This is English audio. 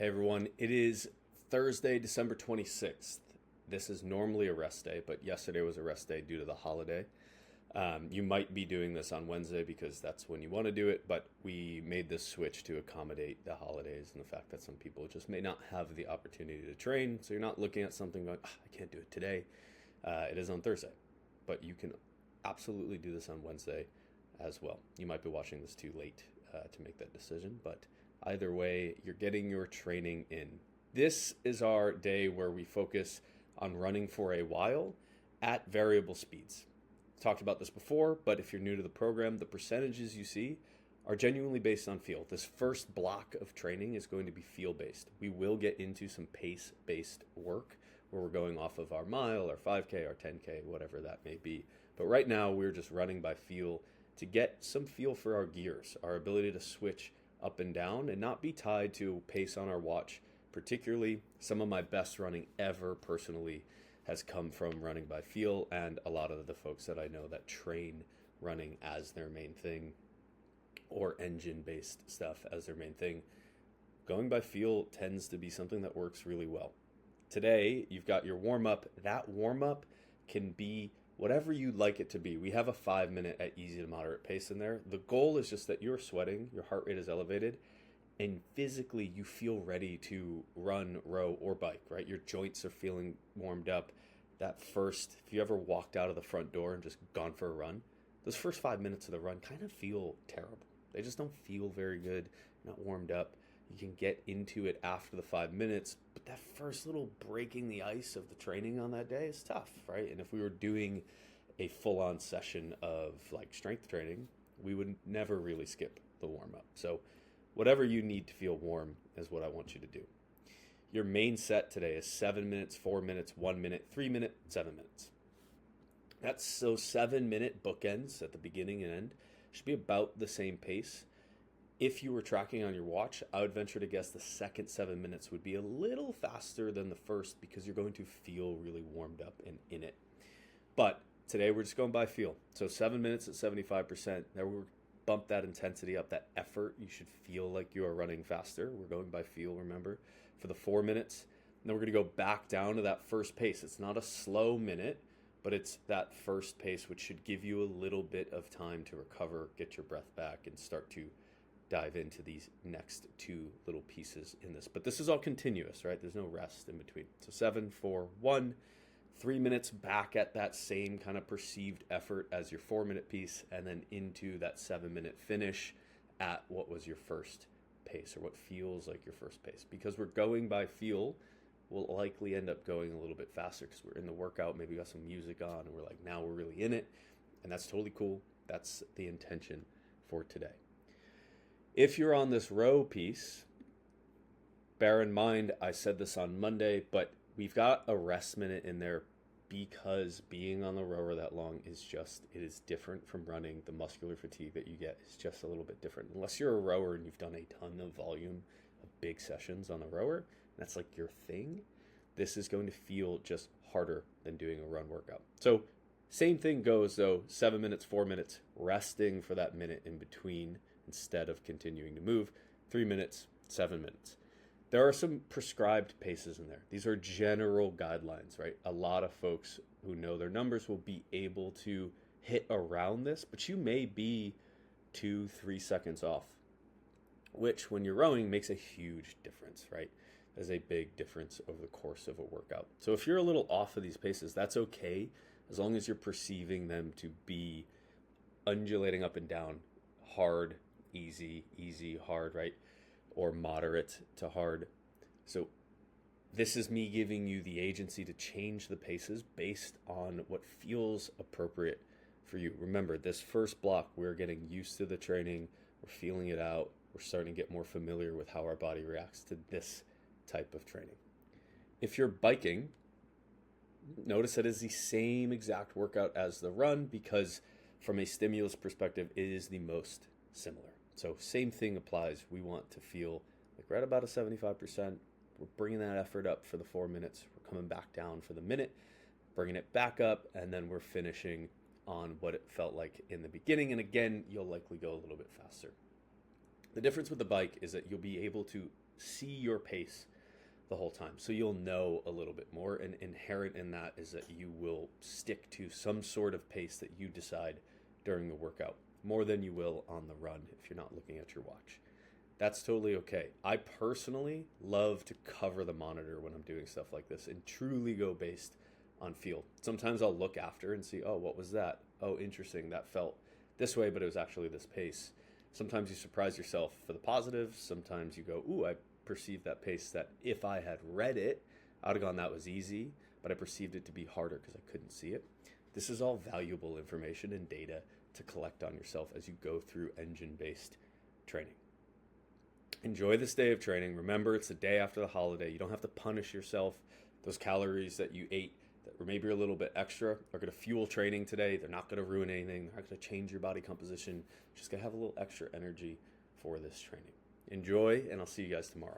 Hey everyone, it is Thursday, December 26th. This is normally a rest day, but yesterday was a rest day due to the holiday. You might be doing this on Wednesday because that's when you want to do it, but we made this switch to accommodate the holidays and the fact that some people just may not have the opportunity to train. So you're not looking at something going, I can't do it today. It is on Thursday, but you can absolutely do this on Wednesday as well. You might be watching this too late to make that decision, but either way, you're getting your training in. This is our day where we focus on running for a while at variable speeds. Talked about this before, but if you're new to the program, the percentages you see are genuinely based on feel. This first block of training is going to be feel based. We will get into some pace based work where we're going off of our mile, our 5K, our 10K, whatever that may be. But right now we're just running by feel to get some feel for our gears, our ability to switch up and down and not be tied to pace on our watch. Particularly, some of my best running ever personally has come from running by feel, and a lot of the folks that I know that train running as their main thing or engine based stuff as their main thing, going by feel tends to be something that works really well. Today, you've got your warm up. That warm up can be whatever you'd like it to be. We have a 5 minute at easy to moderate pace in there. The goal is just that you're sweating, your heart rate is elevated, and physically you feel ready to run, row, or bike, right? Your joints are feeling warmed up. That first, if you ever walked out of the front door and just gone for a run, those first 5 minutes of the run kind of feel terrible. They just don't feel very good, not warmed up. You can get into it after the 5 minutes, but that first little breaking the ice of the training on that day is tough, right? And if we were doing a full-on session of like strength training, we would never really skip the warm-up. So whatever you need to feel warm is what I want you to do. Your main set today is 7 minutes, 4 minutes, 1 minute, 3 minutes, 7 minutes. That's so 7 minute bookends at the beginning and end should be about the same pace. If you were tracking on your watch, I would venture to guess the second 7 minutes would be a little faster than the first because you're going to feel really warmed up and in it. But today we're just going by feel. So 7 minutes at 75%. Now we're bump that intensity up, that effort. You should feel like you are running faster. We're going by feel, remember, for the 4 minutes. And then we're going to go back down to that first pace. It's not a slow minute, but it's that first pace, which should give you a little bit of time to recover, get your breath back, and start to dive into these next two little pieces in this. But this is all continuous, right? There's no rest in between. So 7, 4, 1, 3 minutes back at that same kind of perceived effort as your 4 minute piece, and then into that 7 minute finish at what was your first pace or what feels like your first pace. Because we're going by feel, we'll likely end up going a little bit faster because we're in the workout, maybe we got some music on and we're like, now we're really in it. And that's totally cool. That's the intention for today. If you're on this row piece, bear in mind, I said this on Monday, but we've got a rest minute in there because being on the rower that long is just, it is different from running. The muscular fatigue that you get is just a little bit different. Unless you're a rower and you've done a ton of volume of big sessions on the rower, that's like your thing, this is going to feel just harder than doing a run workout. So same thing goes though, 7 minutes, 4 minutes, resting for that minute in between instead of continuing to move, 3 minutes, 7 minutes. There are some prescribed paces in there. These are general guidelines, right? A lot of folks who know their numbers will be able to hit around this, but you may be 2-3 seconds off, which when you're rowing makes a huge difference, right? There's a big difference over the course of a workout. So if you're a little off of these paces, that's okay, as long as you're perceiving them to be undulating up and down, hard, easy, hard, right? Or moderate to hard. So this is me giving you the agency to change the paces based on what feels appropriate for you. Remember, this first block, we're getting used to the training, we're feeling it out, we're starting to get more familiar with how our body reacts to this type of training. If you're biking, notice that is the same exact workout as the run because from a stimulus perspective, it is the most similar. So same thing applies. We want to feel like we're at about a 75%. We're bringing that effort up for the 4 minutes. We're coming back down for the minute, bringing it back up, and then we're finishing on what it felt like in the beginning. And again, you'll likely go a little bit faster. The difference with the bike is that you'll be able to see your pace the whole time. So you'll know a little bit more, and inherent in that is that you will stick to some sort of pace that you decide during the workout, more than you will on the run if you're not looking at your watch. That's totally okay. I personally love to cover the monitor when I'm doing stuff like this and truly go based on feel. Sometimes I'll look after and see, oh, what was that? Oh, interesting, that felt this way, but it was actually this pace. Sometimes you surprise yourself for the positive. Sometimes you go, ooh, I perceived that pace that if I had read it, I would have gone, that was easy, but I perceived it to be harder because I couldn't see it. This is all valuable information and data to collect on yourself as you go through engine-based training. Enjoy this day of training. Remember, it's the day after the holiday. You don't have to punish yourself. Those calories that you ate that were maybe a little bit extra are going to fuel training today. They're not going to ruin anything. They're not going to change your body composition. Just going to have a little extra energy for this training. Enjoy, and I'll see you guys tomorrow.